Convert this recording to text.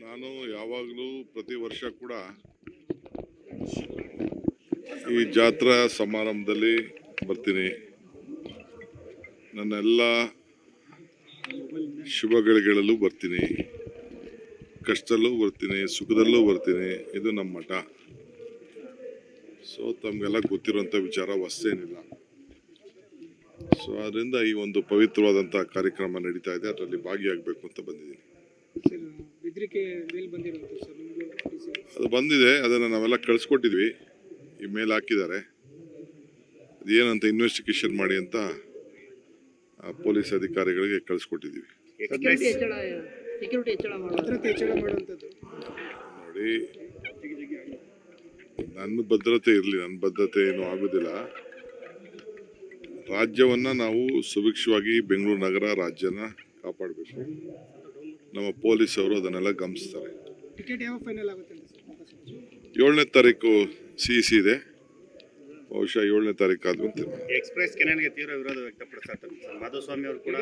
ನಾನು ಯಾವಾಗಲೂ ಪ್ರತಿ ವರ್ಷ ಕೂಡ ಈ ಜಾತ್ರಾ ಸಮಾರಂಭದಲ್ಲಿ ಬರ್ತೀನಿ. ನನ್ನೆಲ್ಲ ಶುಭಗಳಿಗೆಲ್ಲೂ ಬರ್ತೀನಿ, ಕಷ್ಟದಲ್ಲೂ ಬರ್ತೀನಿ, ಸುಖದಲ್ಲೂ ಬರ್ತೀನಿ. ಇದು ನಮ್ಮ ಮಠ. ಸೊ ತಮಗೆಲ್ಲ ಗೊತ್ತಿರುವಂಥ ವಿಚಾರ ಹೊಸೇನಿಲ್ಲ. ಸೊ ಅದರಿಂದ ಈ ಒಂದು ಪವಿತ್ರವಾದಂಥ ಕಾರ್ಯಕ್ರಮ ನಡೀತಾ ಇದೆ, ಅದರಲ್ಲಿ ಭಾಗಿಯಾಗಬೇಕು ಅಂತ ಬಂದಿದ್ದೀನಿ. ಅದು ಬಂದಿದೆ, ಅದನ್ನು ನಾವೆಲ್ಲ ಕಳಿಸ್ಕೊಟ್ಟಿದ್ವಿ, ಈ ಮೇಲ್ ಹಾಕಿದ್ದಾರೆ. ಅದೇನಂತ ಇನ್ವೆಸ್ಟಿಗೇಷನ್ ಮಾಡಿ ಅಂತ ಪೊಲೀಸ್ ಅಧಿಕಾರಿಗಳಿಗೆ ಕಳಿಸ್ಕೊಟ್ಟಿದ್ದೀವಿ. ನೋಡಿ, ನನ್ನ ಭದ್ರತೆ ಇರಲಿ, ನನ್ನ ಭದ್ರತೆ ಏನೂ ಆಗೋದಿಲ್ಲ. ರಾಜ್ಯವನ್ನು ನಾವು ಸುಭಿಕ್ಷವಾಗಿ ಬೆಂಗಳೂರು ನಗರ ರಾಜ್ಯನ ಕಾಪಾಡಬೇಕು. ನಮ್ಮ ಪೊಲೀಸ್ ಅವರು ಅದನ್ನೆಲ್ಲ ಗಮನಿಸ್ತಾರೆ. 7ನೇ ತಾರೀಕು CEC ಇದೆ, ಬಹುಶಃ 7ನೇ ತಾರೀಕು ಆದ್ರೂ ಎಕ್ಸ್ಪ್ರೆಸ್ ಕೆನಲ್ಗೆ ತೀವ್ರ ವಿರೋಧ ವ್ಯಕ್ತಪಡಿಸ್ತಾರೆ. ಮಾಧುಸ್ವಾಮಿ ಅವರು ಕೂಡ